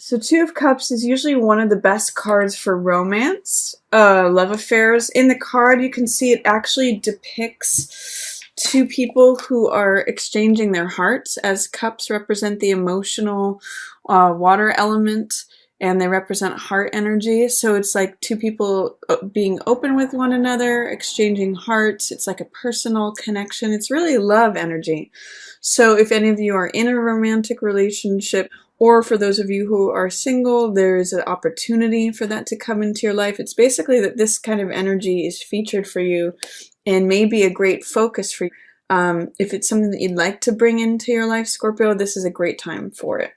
So Two of Cups is usually one of the best cards for romance, love affairs. In the card, you can see it actually depicts two people who are exchanging their hearts, as cups represent the emotional water element, and they represent heart energy. So it's like two people being open with one another, exchanging hearts. It's like a personal connection. It's really love energy. So if any of you are in a romantic relationship, or for those of you who are single, there's an opportunity for that to come into your life. It's basically that this kind of energy is featured for you and may be a great focus for you. If it's something that you'd like to bring into your life, Scorpio, this is a great time for it.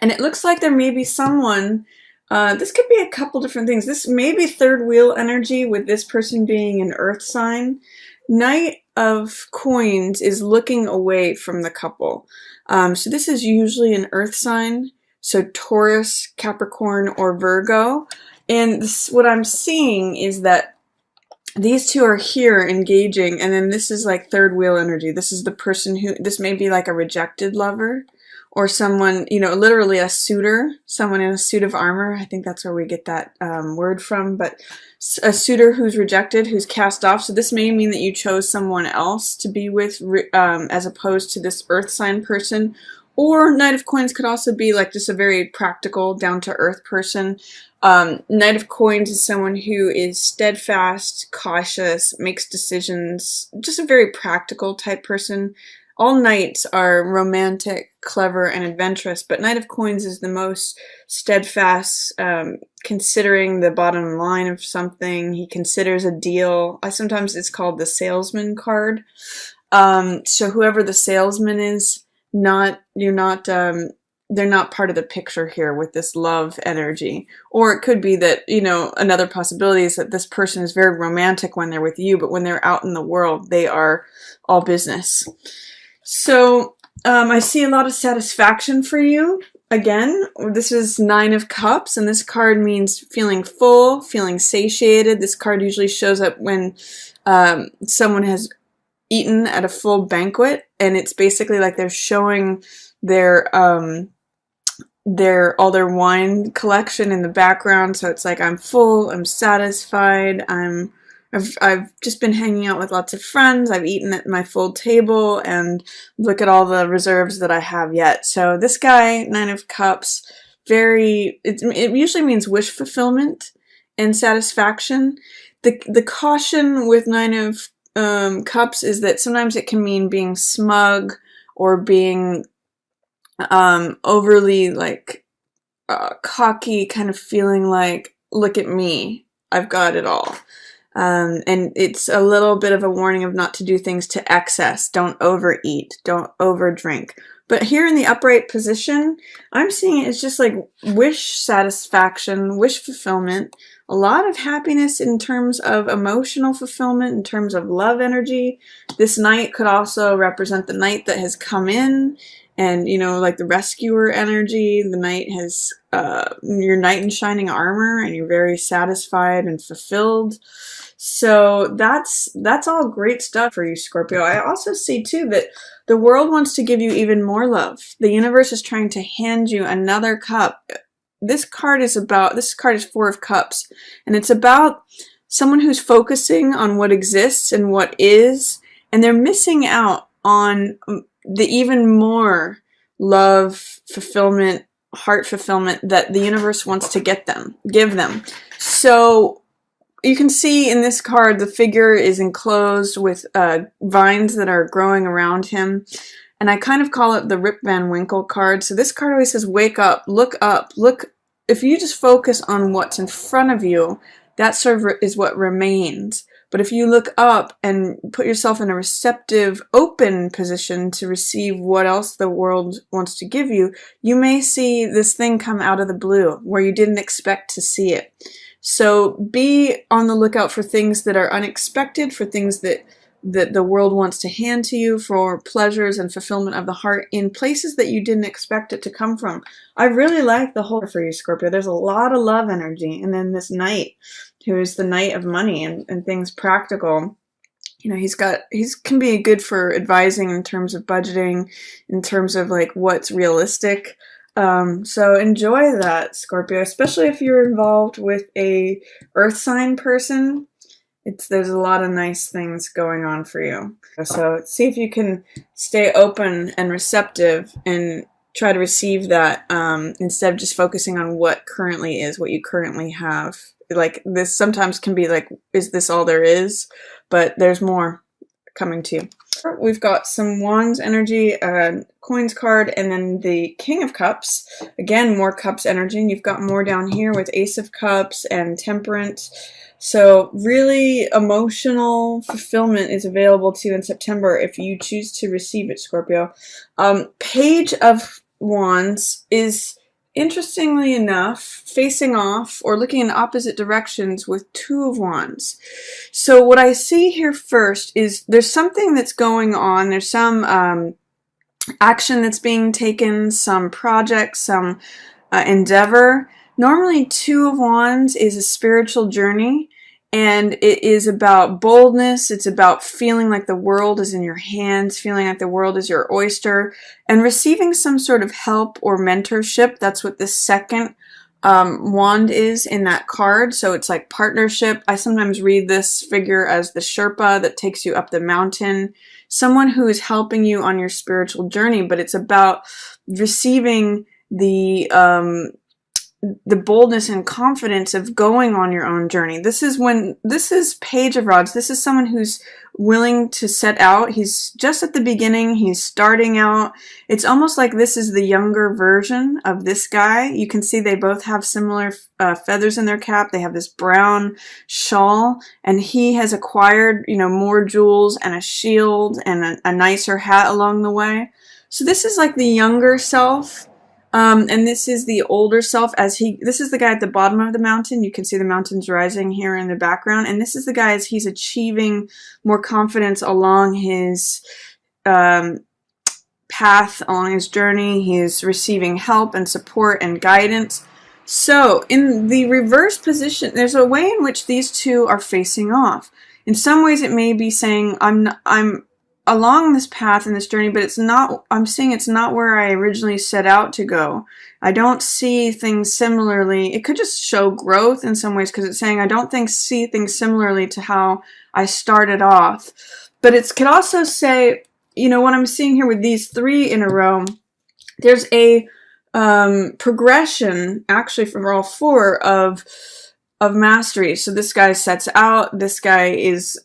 And it looks like there may be someone, this could be a couple different things. This may be third wheel energy with this person being an earth sign. Knight of Coins is looking away from the couple. So this is usually an earth sign, so Taurus, Capricorn, or Virgo. And this, what I'm seeing is that these two are here engaging, and then this is like third wheel energy. This is the person who, this may be like a rejected lover, or someone, you know, literally a suitor, someone in a suit of armor. I think that's where we get that word from, but a suitor who's rejected, who's cast off. So this may mean that you chose someone else to be with as opposed to this earth sign person. Or Knight of Coins could also be like just a very practical, down-to-earth person. Knight of Coins is someone who is steadfast, cautious, makes decisions, just a very practical type person. All knights are romantic, clever, and adventurous, but Knight of Coins is the most steadfast, considering the bottom line of something. He considers a deal. Sometimes it's called the salesman card. So whoever the salesman is, they're not part of the picture here with this love energy. Or it could be that, you know, another possibility is that this person is very romantic when they're with you, but when they're out in the world, they are all business. So I see a lot of satisfaction for you. Again, this is Nine of Cups, and this card means feeling full, feeling satiated. This card usually shows up when someone has eaten at a full banquet, and it's basically like they're showing their all their wine collection in the background. So it's like, I'm full, I'm satisfied, I've just been hanging out with lots of friends, I've eaten at my full table, and look at all the reserves that I have yet. So this guy, Nine of Cups, it usually means wish fulfillment and satisfaction. The caution with Nine of Cups is that sometimes it can mean being smug or being overly like cocky, kind of feeling like, look at me, I've got it all. And it's a little bit of a warning of not to do things to excess. Don't overeat, don't overdrink. But here in the upright position, I'm seeing it as just like wish satisfaction, wish fulfillment, a lot of happiness in terms of emotional fulfillment, in terms of love energy. This knight could also represent the knight that has come in, and, you know, like the rescuer energy. The knight has, your knight in shining armor, and you're very satisfied and fulfilled. So that's all great stuff for you, Scorpio. I also see too that the world wants to give you even more love. The universe is trying to hand you another cup. This card is Four of Cups, and it's about someone who's focusing on what exists and what is, and they're missing out on the even more love, fulfillment, heart fulfillment that the universe wants to give them. So you can see in this card, the figure is enclosed with vines that are growing around him. And I kind of call it the Rip Van Winkle card. So this card always says, wake up, look up, look. If you just focus on what's in front of you, that sort of is what remains. But if you look up and put yourself in a receptive, open position to receive what else the world wants to give you, you may see this thing come out of the blue where you didn't expect to see it. So be on the lookout for things that are unexpected, for things that the world wants to hand to you, for pleasures and fulfillment of the heart in places that you didn't expect it to come from. I really like the whole for you, Scorpio. There's a lot of love energy. And then this knight, who is the knight of money and things practical. You know, he can be good for advising in terms of budgeting, in terms of like what's realistic. So enjoy that, Scorpio, especially if you're involved with a earth sign person. There's a lot of nice things going on for you. So see if you can stay open and receptive and try to receive that instead of just focusing on what currently is, what you currently have. Like this sometimes can be like, is this all there is? But there's more coming to you. We've got some Wands energy, Coins card, and then the King of Cups. Again, more Cups energy, and you've got more down here with Ace of Cups and Temperance. So really emotional fulfillment is available to you in September if you choose to receive it, Scorpio. Page of Wands is, interestingly enough, facing off or looking in opposite directions with Two of Wands. So what I see here first is there's something that's going on. There's some action that's being taken, some project, some endeavor. Normally, Two of Wands is a spiritual journey, and it is about boldness. It's about feeling like the world is in your hands, feeling like the world is your oyster, and receiving some sort of help or mentorship. That's what the second wand is in that card. So it's like partnership. I sometimes read this figure as the Sherpa that takes you up the mountain, someone who is helping you on your spiritual journey, but it's about receiving the boldness and confidence of going on your own journey. This is Page of Rods. This is someone who's willing to set out. He's just at the beginning. He's starting out. It's almost like this is the younger version of this guy. You can see they both have similar feathers in their cap. They have this brown shawl, and he has acquired, more jewels and a shield and a nicer hat along the way. So this is like the younger self. And this is the older self this is the guy at the bottom of the mountain. You can see the mountains rising here in the background. And this is the guy as he's achieving more confidence along his path, along his journey. He's receiving help and support and guidance. So in the reverse position, there's a way in which these two are facing off. In some ways it may be saying, I'm along this path and this journey, but I'm seeing it's not where I originally set out to go. I don't see things similarly. It could just show growth in some ways because it's saying I don't see things similarly to how I started off. But it could also say, what I'm seeing here with these three in a row, there's a progression actually for all four of mastery. So this guy sets out, this guy is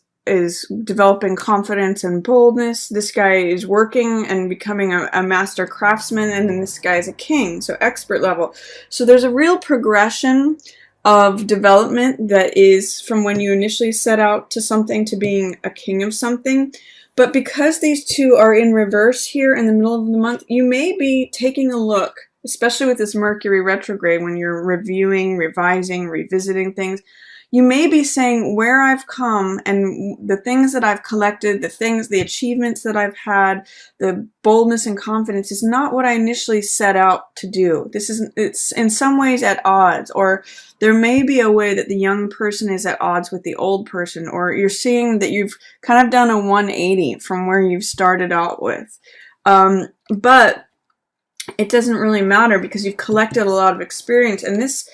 developing confidence and boldness. This guy is working and becoming a master craftsman, and then this guy is a king, so expert level. So there's a real progression of development that is from when you initially set out to something to being a king of something. But because these two are in reverse here in the middle of the month, you may be taking a look, especially with this Mercury retrograde, when you're reviewing, revising, revisiting things. You may be saying where I've come and the things that I've collected, the achievements that I've had, the boldness and confidence is not what I initially set out to do. It's in some ways at odds, or there may be a way that the young person is at odds with the old person, or you're seeing that you've kind of done a 180 from where you've started out with. But it doesn't really matter because you've collected a lot of experience, and this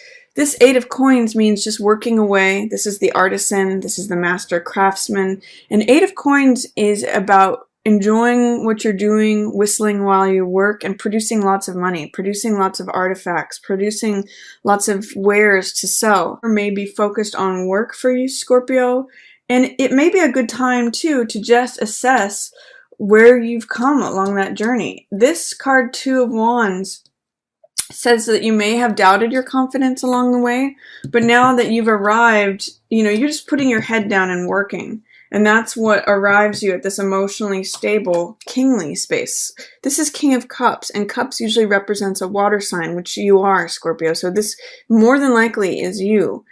Eight of Coins means just working away. This is the artisan. This is the master craftsman. And Eight of Coins is about enjoying what you're doing, whistling while you work, and producing lots of money, producing lots of artifacts, producing lots of wares to sell. Or maybe focused on work for you, Scorpio. And it may be a good time, too, to just assess where you've come along that journey. This card, Two of Wands, says that you may have doubted your confidence along the way, but now that you've arrived, you're just putting your head down and working. And that's what arrives you at this emotionally stable, kingly space. This is King of Cups, and Cups usually represents a water sign, which you are, Scorpio. So this more than likely is you.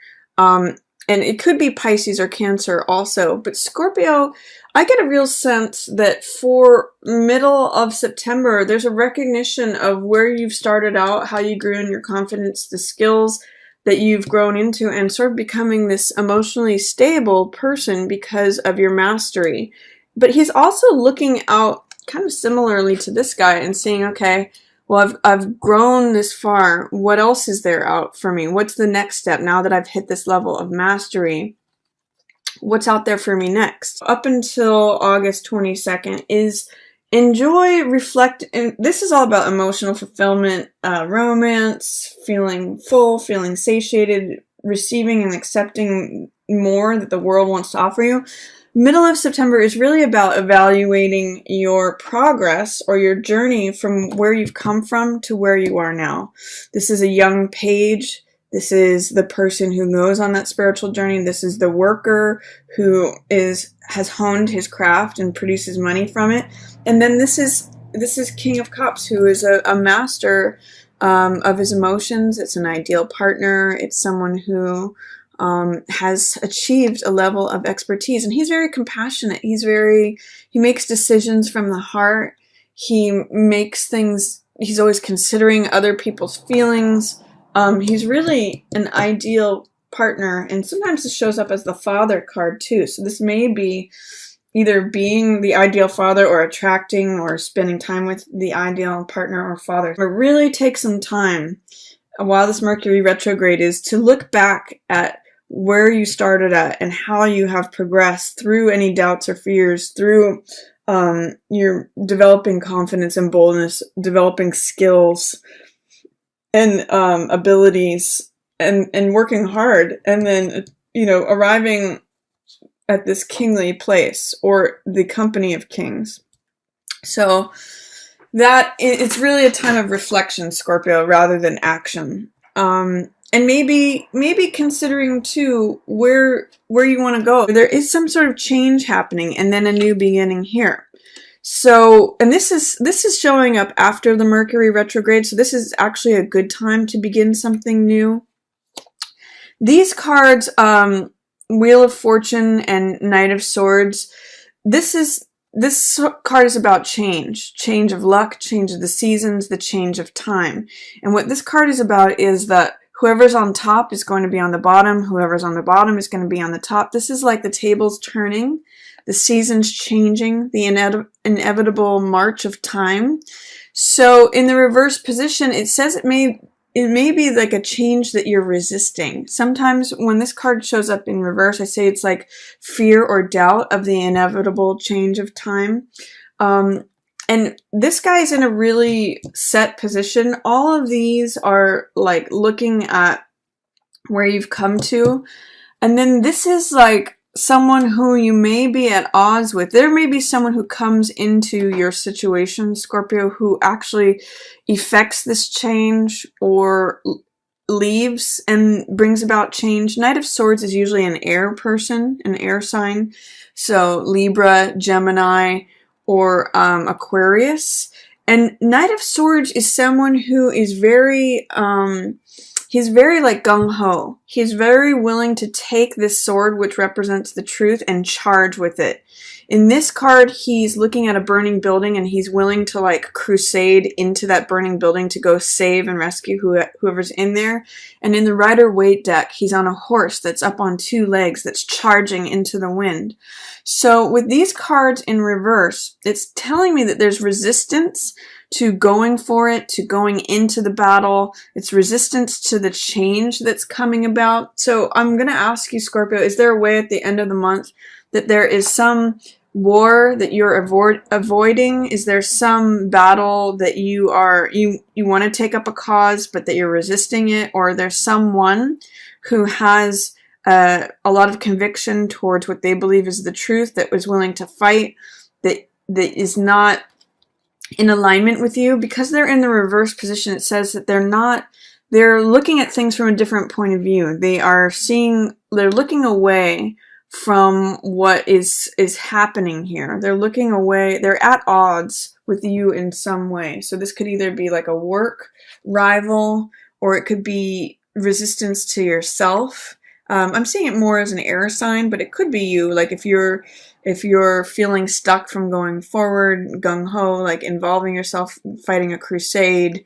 And it could be Pisces or Cancer also. But Scorpio, I get a real sense that for middle of September, there's a recognition of where you've started out, how you grew in your confidence, the skills that you've grown into, and sort of becoming this emotionally stable person because of your mastery. But he's also looking out kind of similarly to this guy and seeing, okay, well, I've grown this far. What else is there out for me? What's the next step now that I've hit this level of mastery? What's out there for me next? Up until August 22nd is enjoy, reflect, and this is all about emotional fulfillment, romance, feeling full, feeling satiated, receiving and accepting more that the world wants to offer you. Middle of September is really about evaluating your progress or your journey from where you've come from to where you are now. This is a young page. This is the person who goes on that spiritual journey. This is the worker who has honed his craft and produces money from it. And then this is King of Cups, who is a master of his emotions. It's an ideal partner. It's someone who has achieved a level of expertise, and he's very compassionate. He makes decisions from the heart. He makes things, he's always considering other people's feelings. He's really an ideal partner, and sometimes this shows up as the father card too. So this may be either being the ideal father or attracting or spending time with the ideal partner or father. But really take some time while this Mercury retrograde is to look back at where you started at and how you have progressed through any doubts or fears, through your developing confidence and boldness, developing skills and abilities, and working hard, and then, you know, arriving at this kingly place or the company of kings. So that it's really a time of reflection, Scorpio, rather than action. And maybe considering too where you want to go. There is some sort of change happening, and then a new beginning here. So, and this is showing up after the Mercury retrograde. So this is actually a good time to begin something new. These cards, Wheel of Fortune and Knight of Swords. This card is about change of luck, change of the seasons, the change of time. And what this card is about is that whoever's on top is going to be on the bottom. Whoever's on the bottom is going to be on the top. This is like the tables turning, the seasons changing, the inevitable march of time. So in the reverse position, it says it may be like a change that you're resisting. Sometimes when this card shows up in reverse, I say it's like fear or doubt of the inevitable change of time. And this guy's in a really set position. All of these are like looking at where you've come to. And then this is like someone who you may be at odds with. There may be someone who comes into your situation, Scorpio, who actually effects this change or leaves and brings about change. Knight of Swords is usually an air person, an air sign. So Libra, Gemini, or Aquarius. And Knight of Swords is someone who is very, he's very like gung-ho. He's very willing to take this sword, which represents the truth, and charge with it. In this card, he's looking at a burning building, and he's willing to like crusade into that burning building to go save and rescue whoever's in there. And in the Rider-Waite deck, he's on a horse that's up on 2 legs that's charging into the wind. So with these cards in reverse, it's telling me that there's resistance to going for it, to going into the battle. It's resistance to the change that's coming about. So I'm going to ask you, Scorpio, is there a way at the end of the month that there is some war that you're avoiding? Is there some battle that you want to take up a cause, but that you're resisting it? Or there's someone who has a lot of conviction towards what they believe is the truth, that was willing to fight, that is not in alignment with you? Because they're in the reverse position, it says that they're looking at things from a different point of view. They're looking away from what is happening here. They're looking away, they're at odds with you in some way. So this could either be like a work rival, or it could be resistance to yourself. I'm seeing it more as an air sign, but it could be you. Like if you're feeling stuck from going forward, gung-ho, like involving yourself, fighting a crusade,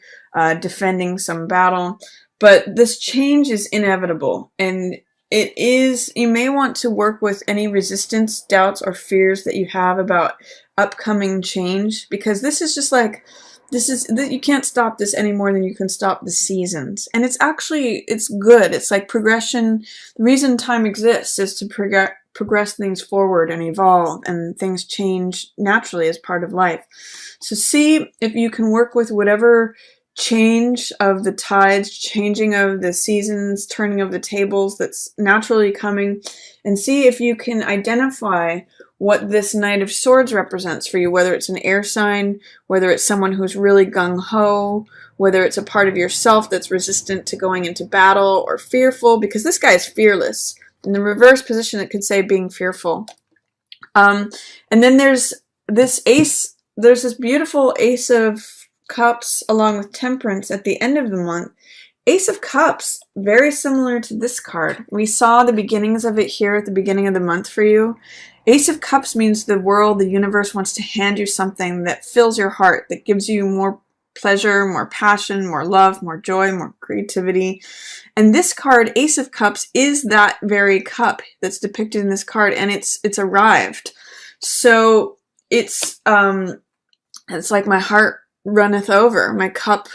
defending some battle. But this change is inevitable, and you may want to work with any resistance, doubts, or fears that you have about upcoming change, because this is just like you can't stop this any more than you can stop the seasons. And it's actually, it's good. It's like progression. The reason time exists is to progress things forward and evolve, and things change naturally as part of life. So see if you can work with whatever change of the tides, changing of the seasons, turning of the tables that's naturally coming, and see if you can identify what this Knight of Swords represents for you, whether it's an air sign, whether it's someone who's really gung-ho, whether it's a part of yourself that's resistant to going into battle or fearful, because this guy is fearless. In the reverse position, it could say being fearful. And then there's this ace, there's this beautiful Ace of Cups along with Temperance at the end of the month. Ace of Cups, very similar to this card. We saw the beginnings of it here at the beginning of the month for you. Ace of Cups means the world, the universe wants to hand you something that fills your heart, that gives you more pleasure, more passion, more love, more joy, more creativity. And this card, Ace of Cups, is that very cup that's depicted in this card, and it's arrived. So it's like my heart runneth over, my cup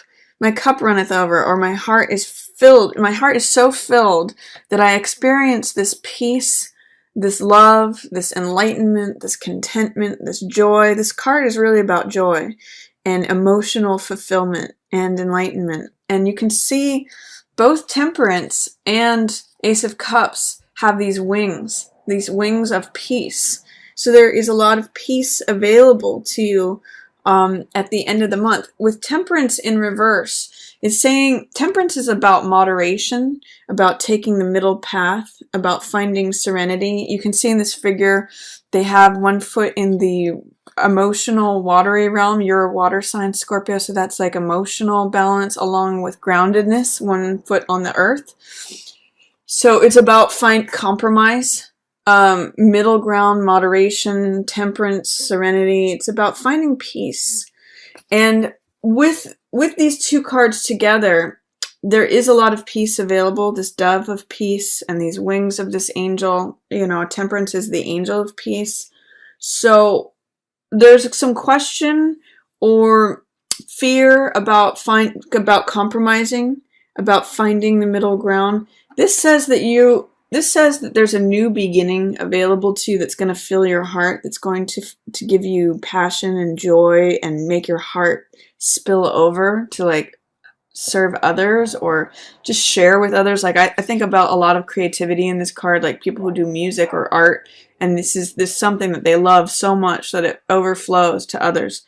runneth over, or my heart is filled. My heart is so filled that I experience this peace, this love, this enlightenment, this contentment, this joy. This card is really about joy and emotional fulfillment and enlightenment. And you can see both Temperance and Ace of Cups have these wings of peace. So there is a lot of peace available to you at the end of the month. With Temperance in reverse, it's saying Temperance is about moderation, about taking the middle path, about finding serenity. You can see in this figure, they have one foot in the emotional watery realm. You're a water sign, Scorpio, so that's like emotional balance along with groundedness, one foot on the earth. So it's about compromise, middle ground, moderation, temperance, serenity. It's about finding peace. And with these two cards together, there is a lot of peace available, this dove of peace and these wings of this angel. You know, Temperance is the angel of peace. So there's some question or fear about compromising, about finding the middle ground. This says that there's a new beginning available to you that's going to fill your heart, that's going to give you passion and joy and make your heart spill over to like serve others or just share with others. Like I think about a lot of creativity in this card, like people who do music or art, and this is something that they love so much that it overflows to others.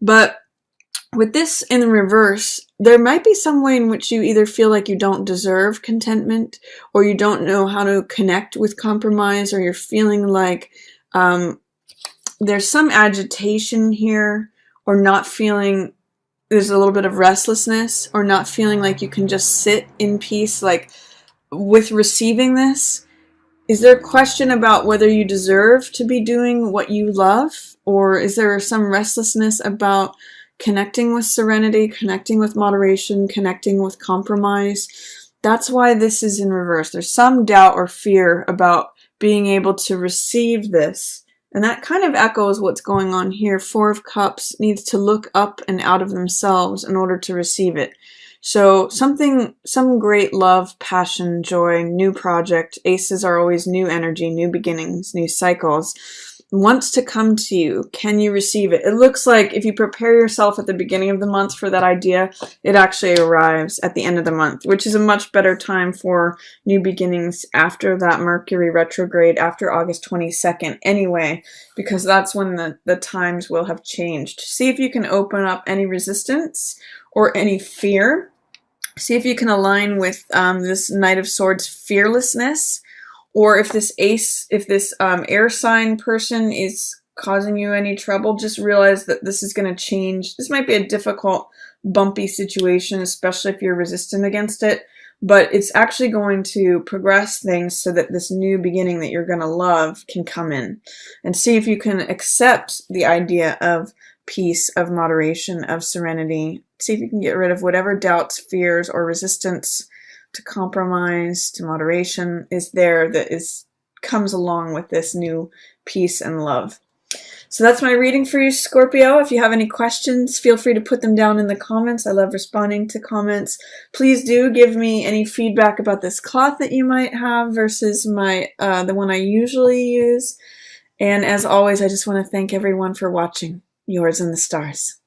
But with this in the reverse, there might be some way in which you either feel like you don't deserve contentment, or you don't know how to connect with compromise, or you're feeling like there's some agitation here, or not feeling, there's a little bit of restlessness, or not feeling like you can just sit in peace, like with receiving this. Is there a question about whether you deserve to be doing what you love, or is there some restlessness about connecting with serenity, connecting with moderation, connecting with compromise? That's why this is in reverse. There's some doubt or fear about being able to receive this. And that kind of echoes what's going on here. Four of Cups needs to look up and out of themselves in order to receive it. So some great love, passion, joy, new project. Aces are always new energy, new beginnings, new cycles. Wants to come to you. Can you receive it? It looks like if you prepare yourself at the beginning of the month for that idea, it actually arrives at the end of the month, which is a much better time for new beginnings after that Mercury retrograde, after August 22nd anyway, because that's when the times will have changed. See if you can open up any resistance or any fear. See if you can align with this Knight of Swords fearlessness. Or if this air sign person is causing you any trouble, just realize that this is going to change. This might be a difficult, bumpy situation, especially if you're resistant against it, but it's actually going to progress things so that this new beginning that you're going to love can come in. And see if you can accept the idea of peace, of moderation, of serenity. See if you can get rid of whatever doubts, fears, or resistance to compromise, to moderation is there, that comes along with this new peace and love. So that's my reading for you, Scorpio. If you have any questions, feel free to put them down in the comments. I love responding to comments. Please do give me any feedback about this cloth that you might have versus my the one I usually use. And as always, I just want to thank everyone for watching. Yours in the stars.